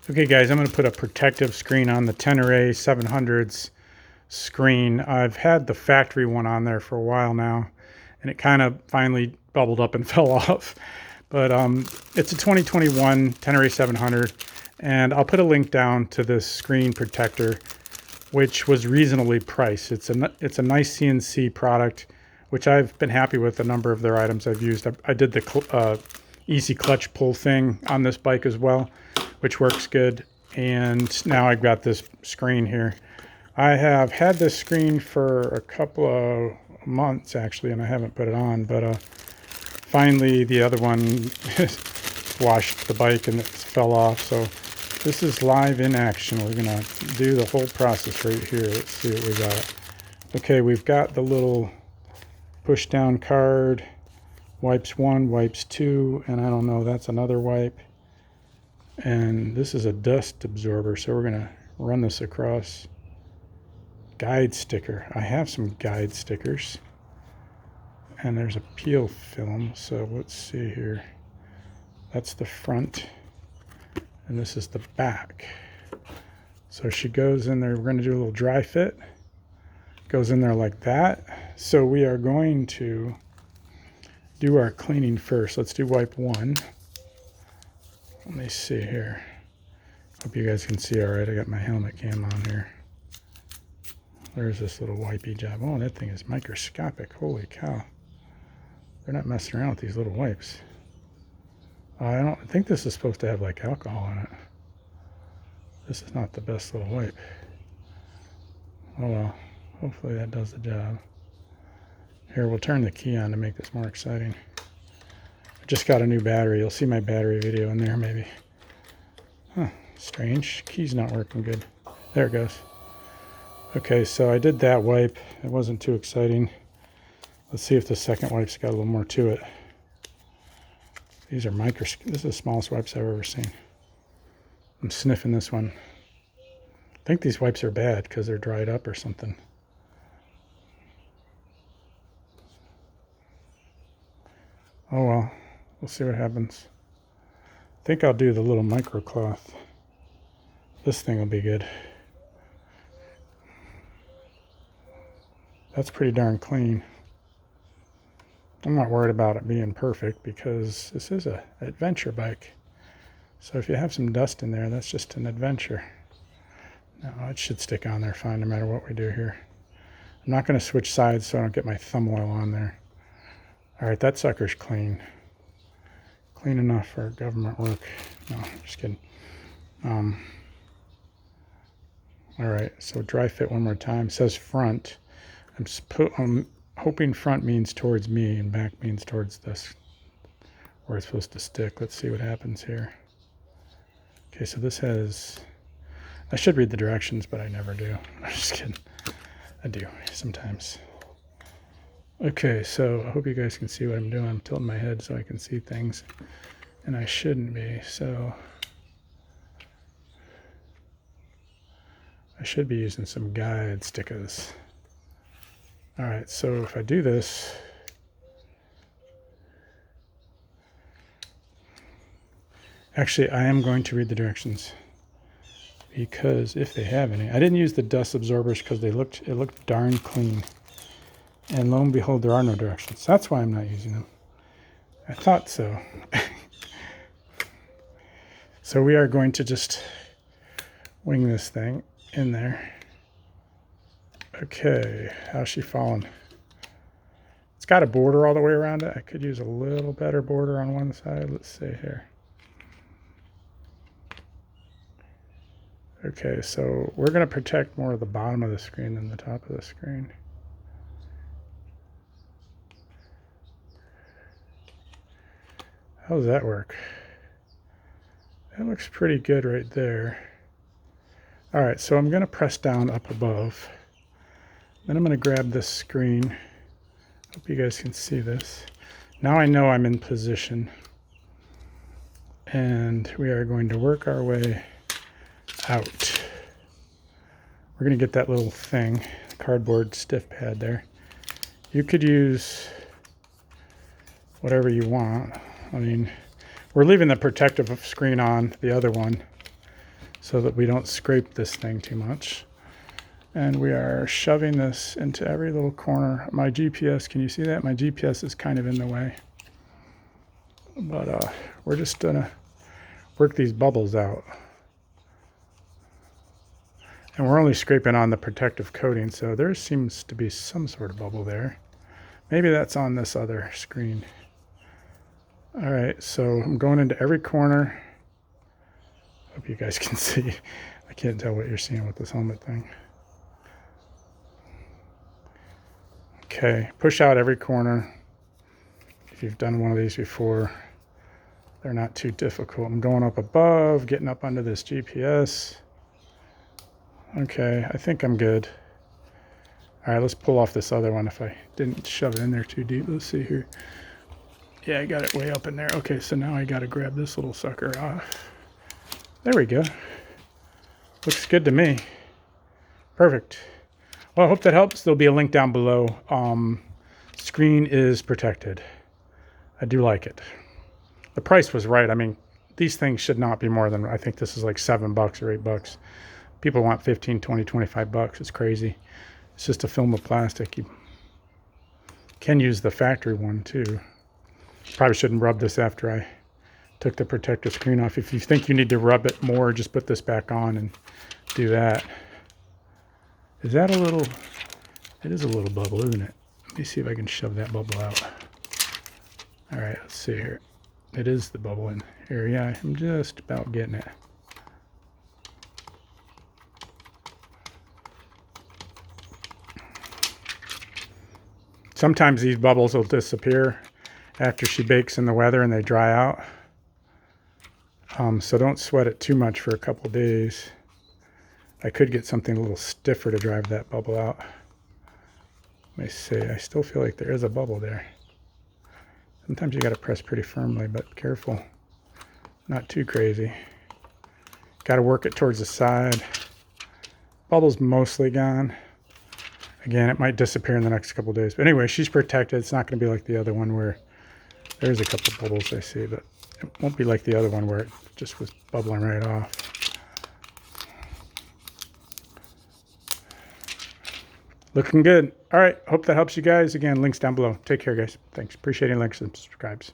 Okay guys, I'm going to put a protective screen on the Tenere 700's screen. I've had the factory one on there for a while now, and it kind of finally bubbled up and fell off. But it's a 2021 Tenere 700, and I'll put a link down to this screen protector, which was reasonably priced. It's a nice CNC product, which I've been happy with a number of their items I've used. I did the easy clutch pull thing on this bike as well, which works good. And now I've got this screen here. I have had this screen for a couple of months actually, and I haven't put it on, but finally the other one washed the bike and it fell off. So this is live in action. We're gonna do the whole process right here. Let's see what we got. Okay, we've got the little push down card, wipes 1, wipes 2, and I don't know, that's another wipe. And this is a dust absorber, so we're gonna run this across. Guide sticker. I have some guide stickers. And there's a peel film, so let's see here. That's the front, and this is the back. So she goes in there. We're gonna do a little dry fit. Goes in there like that. So we are going to do our cleaning first. Let's do wipe 1. Let me see here. Hope you guys can see all right. I got my helmet cam on here. There's this little wipey job. Oh, that thing is microscopic. Holy cow. They're not messing around with these little wipes. I don't think this is supposed to have like alcohol in it. This is not the best little wipe. Oh well. Hopefully that does the job. Here, we'll turn the key on to make this more exciting. I just got a new battery. You'll see my battery video in there maybe. Huh, strange. Key's not working good. There it goes. Okay, so I did that wipe. It wasn't too exciting. Let's see if the second wipe's got a little more to it. These are this is the smallest wipes I've ever seen. I'm sniffing this one. I think these wipes are bad because they're dried up or something. Oh well, we'll see what happens. I think I'll do the little microcloth. This thing will be good. That's pretty darn clean. I'm not worried about it being perfect because this is an adventure bike. So if you have some dust in there, that's just an adventure. No, it should stick on there fine no matter what we do here. I'm not going to switch sides so I don't get my thumb oil on there. All right, that sucker's clean. Clean enough for government work. No, just kidding. All right, so dry fit one more time. It says front. I'm hoping front means towards me and back means towards this, where it's supposed to stick. Let's see what happens here. Okay, so this has, I should read the directions, but I never do. I'm just kidding. I do sometimes. Okay, so I hope you guys can see what I'm doing. I'm tilting my head so I can see things, and I shouldn't be, so I should be using some guide stickers. All right, so if I do this, actually I am going to read the directions because if they have any, I didn't use the dust absorbers because it looked darn clean. And lo and behold, there are no directions. That's why I'm not using them. I thought so. So we are going to just wing this thing in there. Okay, how's she falling? It's got a border all the way around it. I could use a little better border on one side. Let's see here. Okay, so we're going to protect more of the bottom of the screen than the top of the screen. How does that work? That looks pretty good right there. All right, so I'm going to press down up above. Then I'm going to grab this screen. Hope you guys can see this. Now I know I'm in position. And we are going to work our way out. We're going to get that little thing, cardboard stiff pad there. You could use whatever you want. I mean, we're leaving the protective screen on, the other one. so that we don't scrape this thing too much. And we are shoving this into every little corner. My GPS, can you see that? My GPS is kind of in the way. But we're just gonna work these bubbles out. And we're only scraping on the protective coating, so there seems to be some sort of bubble there. Maybe that's on this other screen. All right, so I'm going into every corner. Hope you guys can see. I can't tell what you're seeing with this helmet thing. Okay, push out every corner. If you've done one of these before, they're not too difficult. I'm going up above, getting up under this GPS. Okay, I think I'm good. All right, let's pull off this other one if I didn't shove it in there too deep. Let's see here. Yeah, I got it way up in there. Okay, so now I got to grab this little sucker off. There we go. Looks good to me. Perfect. Well, I hope that helps. There'll be a link down below. Screen is protected. I do like it. The price was right. I mean, these things should not be more than, I think this is like $7 or $8. People want 15, 20, 25 bucks. It's crazy. It's just a film of plastic. You can use the factory one too. Probably shouldn't rub this after I took the protective screen off. If you think you need to rub it more, just put this back on and do that. Is that a little, it is a little bubble, isn't it? Let me see if I can shove that bubble out. All right, let's see here. It is the bubble in here. Yeah, I'm just about getting it. Sometimes these bubbles will disappear after she bakes in the weather and they dry out. So don't sweat it too much for a couple days. I could get something a little stiffer to drive that bubble out. Let me see, I still feel like there is a bubble there. Sometimes you got to press pretty firmly, but careful. Not too crazy. Got to work it towards the side. Bubble's mostly gone. Again, it might disappear in the next couple days. But anyway, she's protected. It's not going to be like the other one where there's a couple bubbles I see, but it won't be like the other one where it just was bubbling right off. Looking good. All right. Hope that helps you guys. Again, links down below. Take care, guys. Thanks. Appreciate any links and subscribes.